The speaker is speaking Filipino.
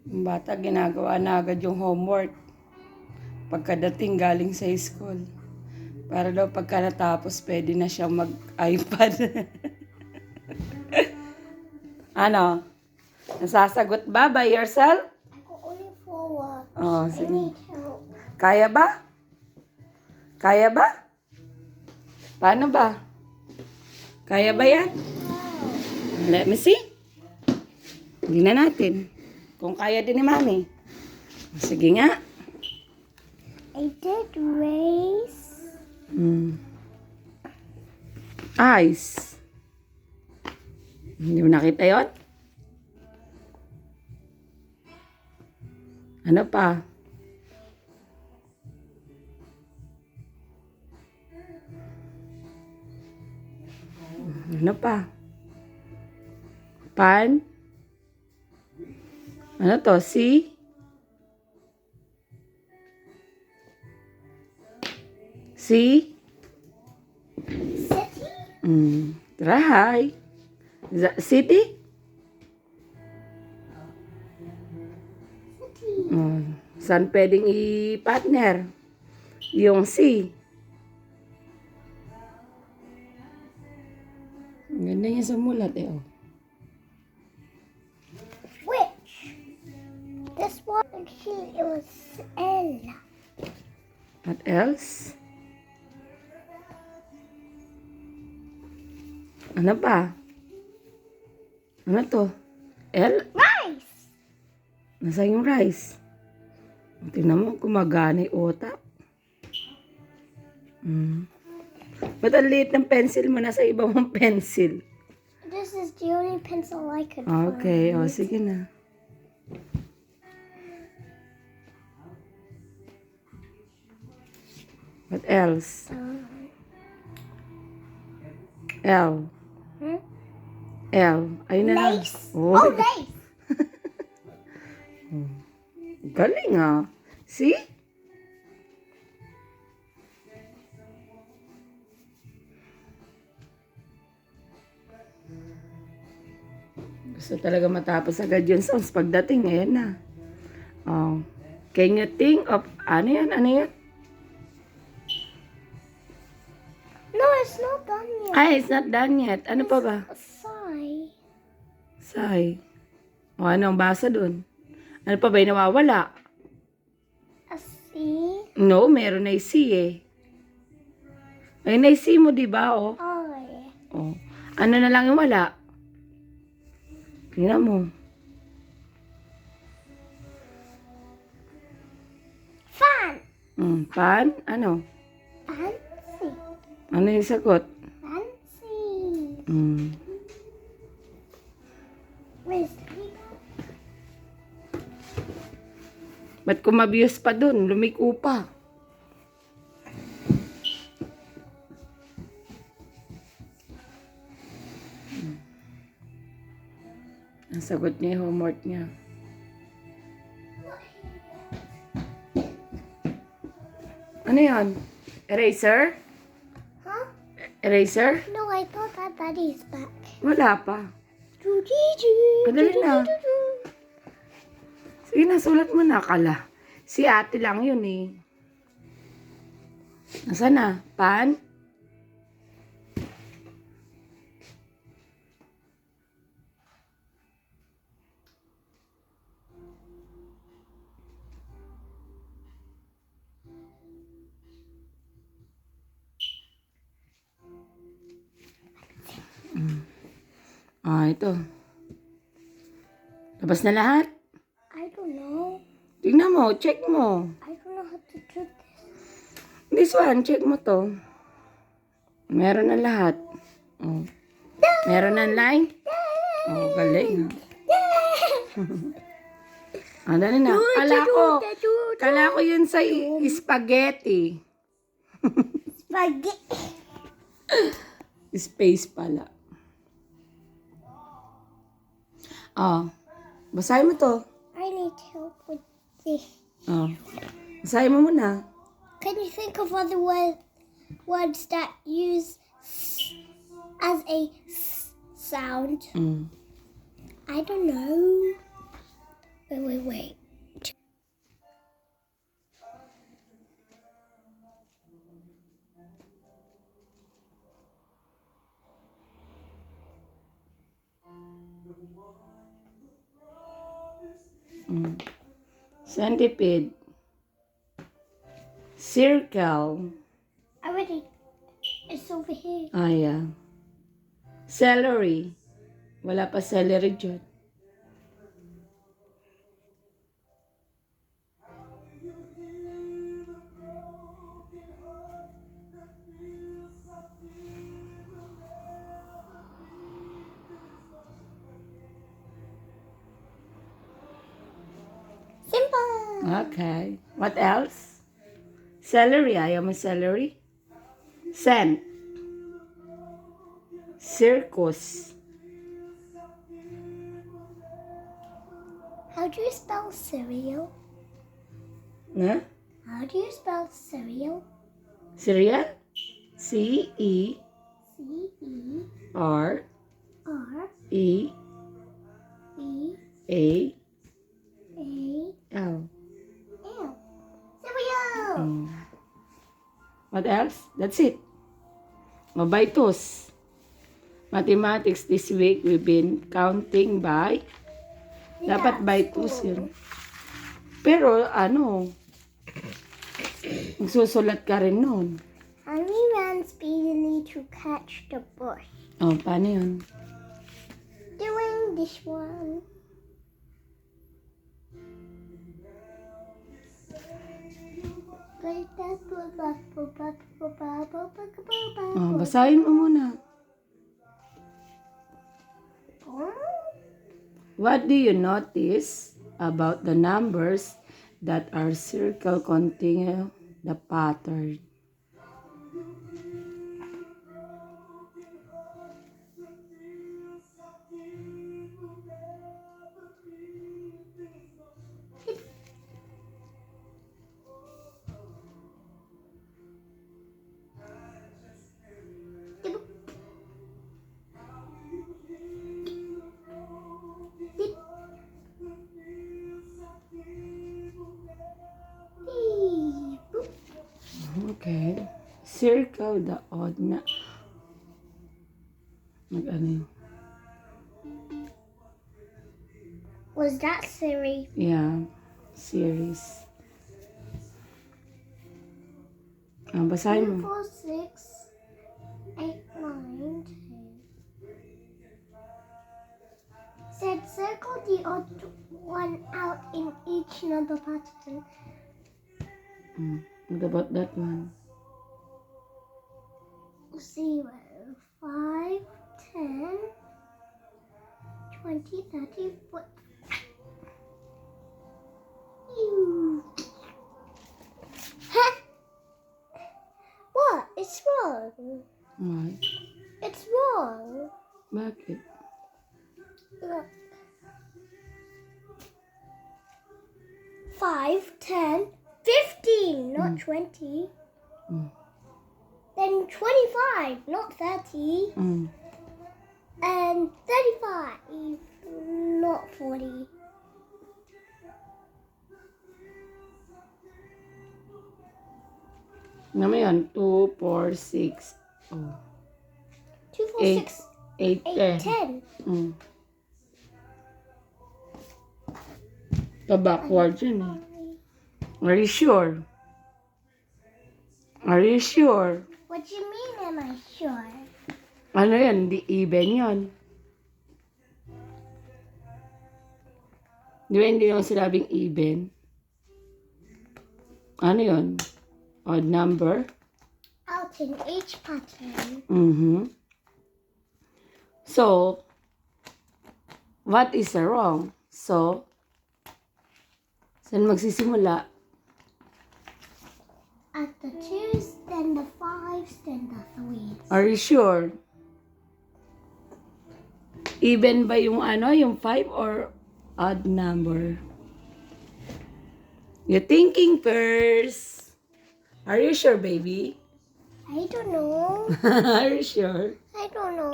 Yung bata, ginagawa na agad yung homework. Pagkadating galing sa school. Para daw pagka natapos, pwede na siyang mag-iPad. Ano? Nasasagot ba by yourself? I got only 4 words. Oh, I sige. need help. Kaya ba? Kaya ba? Paano ba? Kaya ba yan? Let me see. Hindi na natin. Kung kaya din ni Mami. Sige nga. I did race. Ice. Hindi mo nakita yon? Ano pa? Ano pa? Pan? Ano to? Si? Si? City. Try. City? City. Saan pwedeng i-partner? Yung C. Ang ganda niya sa mulat eh. Oh. Which? This one, actually, it was L. What else? Ano pa? Ano to? L? Rice. Nasaan yung rice? Tingnan mo, gumagana yung utak. Ba't ang liit ng pencil mo? Nasa iba mong pencil. This is the only pencil I could Okay, find. o sige na. What else? L. Hmm? L. Ayun na lang. Lace. Oh, Oh, lace. galing ah. See? Gusto talaga matapos agad yun songs. Pagdating, ayan na. Oh. Can you think of, ano yan? Ano yan? No, it's not done yet. Ay, it's not done yet. Ano pa ba? A sigh. Say. O, anong basa dun? Ano pa ba yung nawawala? A C. No, meron na yung C eh. Ay, na C mo, di ba? Oh. Oh, yeah. Oh. Ano na lang yung wala? Tingnan mo. Fan. Pan? Ano? Fancy. Ano yung sagot? Fancy. Where's the Ba't kumabiyos pa dun? Lumiko pa. Ang sagot niya yung homework niya. Ano yan? Eraser? Huh? Eraser? No, I thought that Daddy's back. Wala pa. Doo-dee-doo, Madali na. doo-doo-doo-doo. Sige na, sulat mo na. Kala. Si ate lang yun eh. Nasaan na? Pan? Ito. Labas na lahat? I don't know. Tingnan mo, check mo. I don't know how to do this. This one, check mo to. Meron na lahat. Oh. Meron na line? Oh, galing. Dali na. Kala ko yun sa spaghetti. Spaghetti. Space pala. Basahin mo to. I need help with this. Basahin mo muna. Can you think of other words that use as a sound? I don't know. Wait. Centipede. Circle. Already. It's over here. Ah, yeah. Celery. Wala pa celery dyan. Simple. Okay. What else? Celery. Ayaw mo celery? Cent. Circus. How do you spell cereal? Huh? How do you spell cereal? Cereal? C-E-R-E-A-L. C-E-R-E-A-L. Cereal. What else? That's it. Mabaitos. Mathematics this week, we've been counting by. Dapat by twos yun. Pero magsusulat ka rin nun. Henry ran speedily to catch the bush. Oh, paano yun? Doing this one. Oh, basahin mo muna. What do you notice about the numbers that are circle continue the pattern? Okay. Circle the odd na. Mag-ano yun? Was that Siri? Yeah. Series. Basahin 2, mo. 4, 6, 8, 9, 10. Said circle the odd one out in each number pattern. What about that one? 0, 5, 10, 20, 30, 40. Huh? What? It's wrong. Alright. It's wrong. Bakit? Look. 5, 10, 15, not 20. Then 25, not 30. And 35, not 40. Ano mo yun? 2, 4, 6. 2, 4, 8, 6, 8, 10. 8, 10. Backward yun eh. Are you sure? Are you sure? What do you mean, am I sure? Ano yan? Di even yun. Di ba hindi naman sinabing even? Ano yun? Odd number? Out in each pattern. So, what is the wrong? So, saan magsisimula? At the 2s, then the 5s, then the 3s. Are you sure? Even ba yung yung 5 or odd number? You're thinking first. Are you sure, baby? I don't know. Are you sure? I don't know.